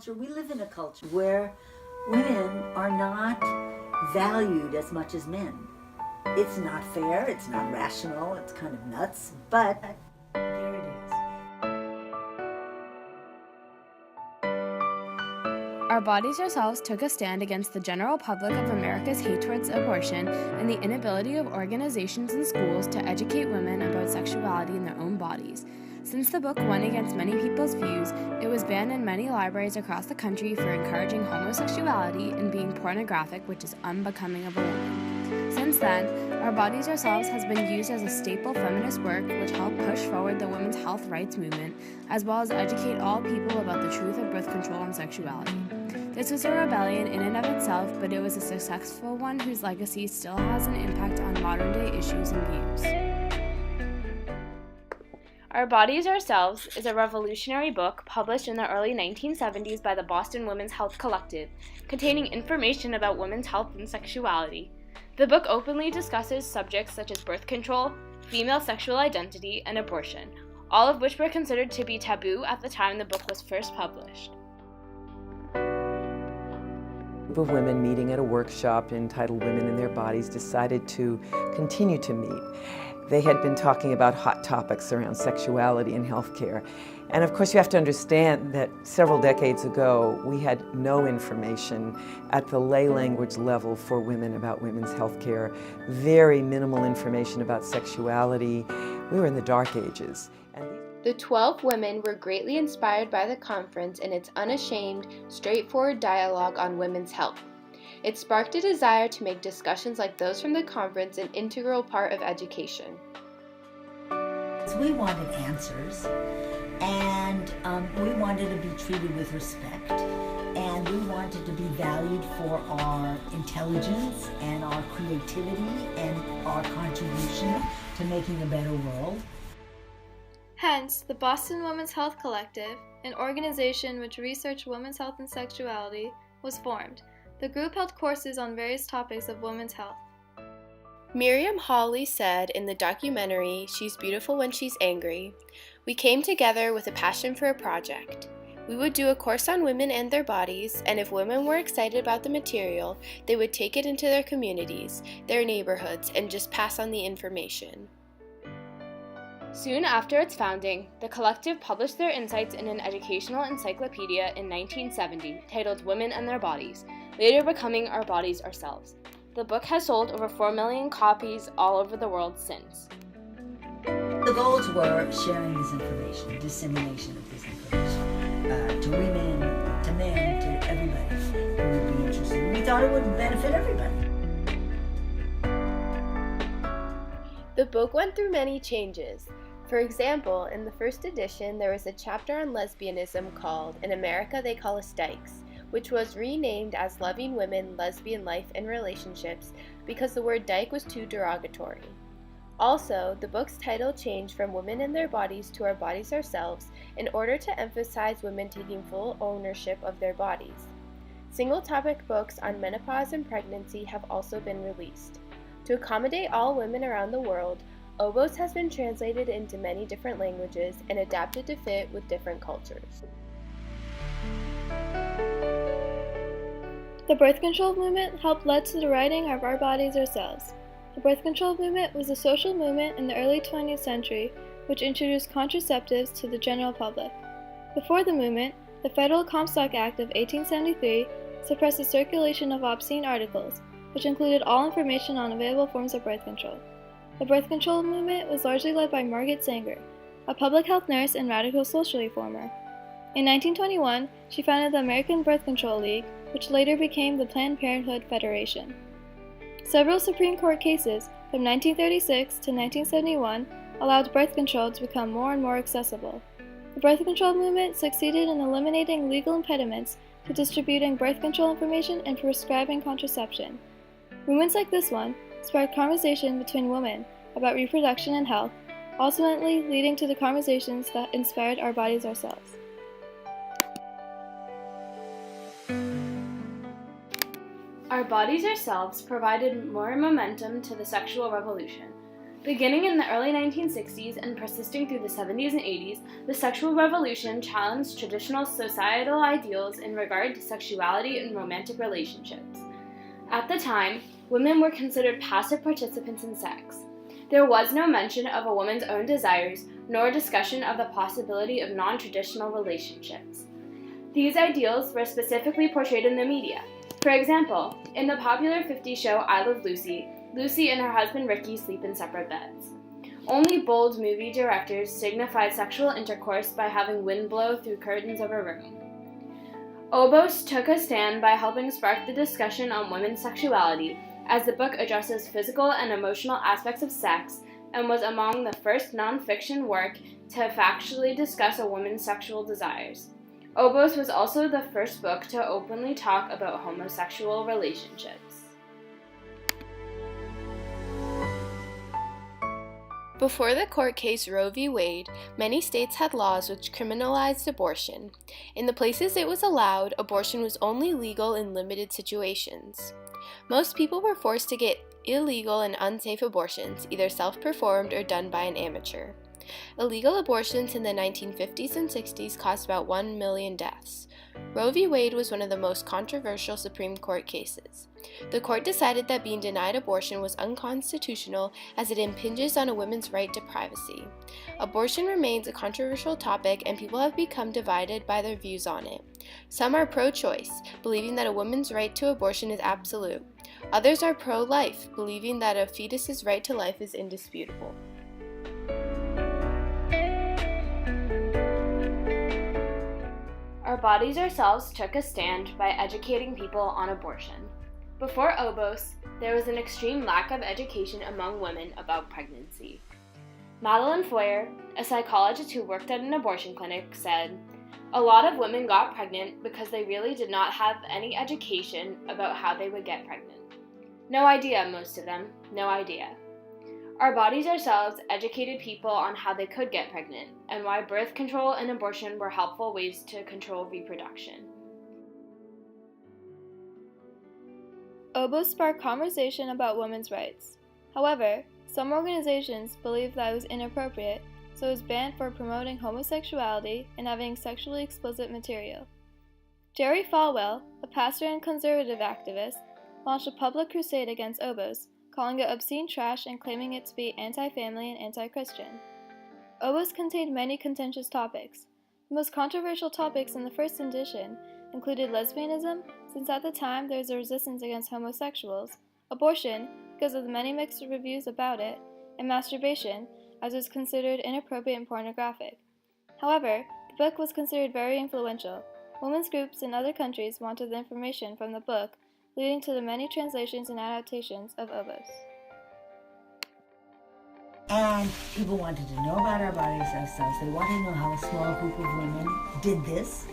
We live in a culture where women are not valued as much as men. It's not fair, it's not rational, it's kind of nuts, but there it is. Our Bodies Ourselves took a stand against the general public of America's hate towards abortion and the inability of organizations and schools to educate women about sexuality in their own bodies. Since the book went against many people's views, it was banned in many libraries across the country for encouraging homosexuality and being pornographic, which is unbecoming of a woman. Since then, Our Bodies Ourselves has been used as a staple feminist work which helped push forward the women's health rights movement, as well as educate all people about the truth of birth control and sexuality. This was a rebellion in and of itself, but it was a successful one whose legacy still has an impact on modern-day issues and views. Our Bodies Ourselves is a revolutionary book published in the early 1970s by the Boston Women's Health Collective, containing information about women's health and sexuality. The book openly discusses subjects such as birth control, female sexual identity, and abortion, all of which were considered to be taboo at the time the book was first published. A group of women meeting at a workshop entitled Women in Their Bodies decided to continue to meet. They had been talking about hot topics around sexuality and healthcare. And of course you have to understand that several decades ago we had no information at the lay language level for women about women's healthcare, very minimal information about sexuality. We were in the dark ages. The 12 women were greatly inspired by the conference and its unashamed, straightforward dialogue on women's health. It sparked a desire to make discussions like those from the conference an integral part of education. We wanted answers, and we wanted to be treated with respect, and we wanted to be valued for our intelligence and our creativity and our contribution to making a better world. Hence, the Boston Women's Health Collective, an organization which researched women's health and sexuality, was formed. The group held courses on various topics of women's health. Miriam Hawley said in the documentary, "She's Beautiful When She's Angry," "We came together with a passion for a project. We would do a course on women and their bodies, and if women were excited about the material, they would take it into their communities, their neighborhoods, and just pass on the information." Soon after its founding, the collective published their insights in an educational encyclopedia in 1970 titled Women and Their Bodies, later becoming Our Bodies Ourselves. The book has sold over 4 million copies all over the world since. The goals were sharing this information, dissemination of this information to women, to men, to everybody who would be interested. We thought it would benefit everybody. The book went through many changes. For example, in the first edition, there was a chapter on lesbianism called In America They Call Us Dykes, which was renamed as Loving Women, Lesbian Life and Relationships because the word dyke was too derogatory. Also, the book's title changed from Women in Their Bodies to Our Bodies Ourselves in order to emphasize women taking full ownership of their bodies. Single-topic books on menopause and pregnancy have also been released. To accommodate all women around the world, Obos has been translated into many different languages and adapted to fit with different cultures. The birth control movement helped lead to the writing of Our Bodies Ourselves. The birth control movement was a social movement in the early 20th century which introduced contraceptives to the general public. Before the movement, the Federal Comstock Act of 1873 suppressed the circulation of obscene articles, which included all information on available forms of birth control. The birth control movement was largely led by Margaret Sanger, a public health nurse and radical social reformer. In 1921, she founded the American Birth Control League, which later became the Planned Parenthood Federation. Several Supreme Court cases from 1936 to 1971 allowed birth control to become more and more accessible. The birth control movement succeeded in eliminating legal impediments to distributing birth control information and prescribing contraception. Movements like this one sparked conversation between women about reproduction and health, ultimately leading to the conversations that inspired Our Bodies Ourselves. Our Bodies Ourselves provided more momentum to the sexual revolution. Beginning in the early 1960s and persisting through the 70s and 80s, the sexual revolution challenged traditional societal ideals in regard to sexuality and romantic relationships. At the time, women were considered passive participants in sex. There was no mention of a woman's own desires, nor discussion of the possibility of non-traditional relationships. These ideals were specifically portrayed in the media. For example, in the popular 50s show I Love Lucy, Lucy and her husband Ricky sleep in separate beds. Only bold movie directors signified sexual intercourse by having wind blow through curtains of a room. Obos took a stand by helping spark the discussion on women's sexuality, as the book addresses physical and emotional aspects of sex and was among the first non-fiction work to factually discuss a woman's sexual desires. Obos was also the first book to openly talk about homosexual relationships. Before the court case Roe v. Wade, many states had laws which criminalized abortion. In the places it was allowed, abortion was only legal in limited situations. Most people were forced to get illegal and unsafe abortions, either self-performed or done by an amateur. Illegal abortions in the 1950s and 60s caused about 1 million deaths. Roe v. Wade was one of the most controversial Supreme Court cases. The court decided that being denied abortion was unconstitutional as it impinges on a woman's right to privacy. Abortion remains a controversial topic and people have become divided by their views on it. Some are pro-choice, believing that a woman's right to abortion is absolute. Others are pro-life, believing that a fetus's right to life is indisputable. Our Bodies Ourselves took a stand by educating people on abortion. Before Obos, there was an extreme lack of education among women about pregnancy. Madeline Feuer, a psychologist who worked at an abortion clinic, said, "A lot of women got pregnant because they really did not have any education about how they would get pregnant. No idea, most of them, no idea." Our Bodies Ourselves educated people on how they could get pregnant and why birth control and abortion were helpful ways to control reproduction. Obos sparked conversation about women's rights. However, some organizations believed that it was inappropriate, so it was banned for promoting homosexuality and having sexually explicit material. Jerry Falwell, a pastor and conservative activist, launched a public crusade against Obos, calling it obscene trash and claiming it to be anti-family and anti-Christian. Obos contained many contentious topics. The most controversial topics in the first edition included lesbianism, since at the time there was a resistance against homosexuals, abortion, because of the many mixed reviews about it, and masturbation, as it was considered inappropriate and pornographic. However, the book was considered very influential. Women's groups in other countries wanted the information from the book, leading to the many translations and adaptations of Obos. And people wanted to know about Our Bodies Ourselves. They wanted to know how a small group of women did this.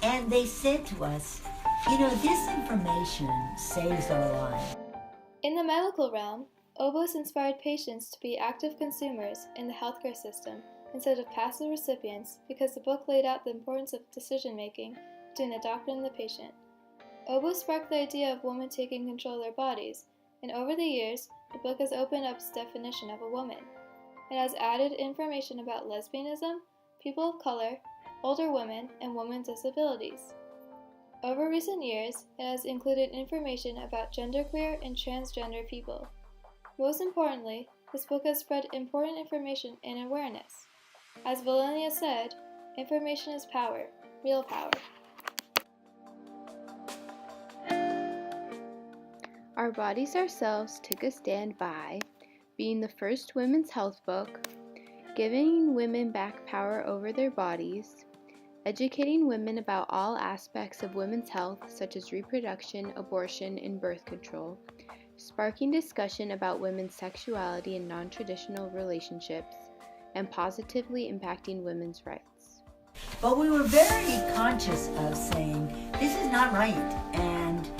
And they said to us, this information saves our lives. In the medical realm, Obos inspired patients to be active consumers in the healthcare system instead of passive recipients because the book laid out the importance of decision-making between the doctor and the patient. Obos sparked the idea of women taking control of their bodies, and over the years, the book has opened up its definition of a woman. It has added information about lesbianism, people of color, older women, and women with disabilities. Over recent years, it has included information about genderqueer and transgender people. Most importantly, this book has spread important information and awareness. As Valenia said, information is power, real power. Our Bodies Ourselves took a stand by being the first women's health book, giving women back power over their bodies, educating women about all aspects of women's health such as reproduction, abortion, and birth control, sparking discussion about women's sexuality and non-traditional relationships, and positively impacting women's rights. But we were very conscious of saying, this is not right, and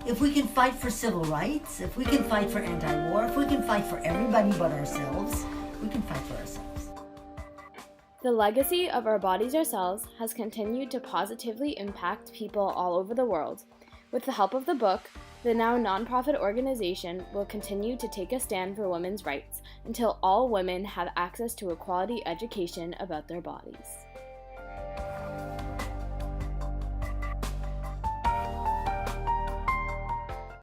if we can fight for civil rights, if we can fight for anti-war, if we can fight for everybody but ourselves, we can fight for ourselves. The legacy of Our Bodies Ourselves has continued to positively impact people all over the world. With the help of the book, The now nonprofit organization will continue to take a stand for women's rights until all women have access to a quality education about their bodies.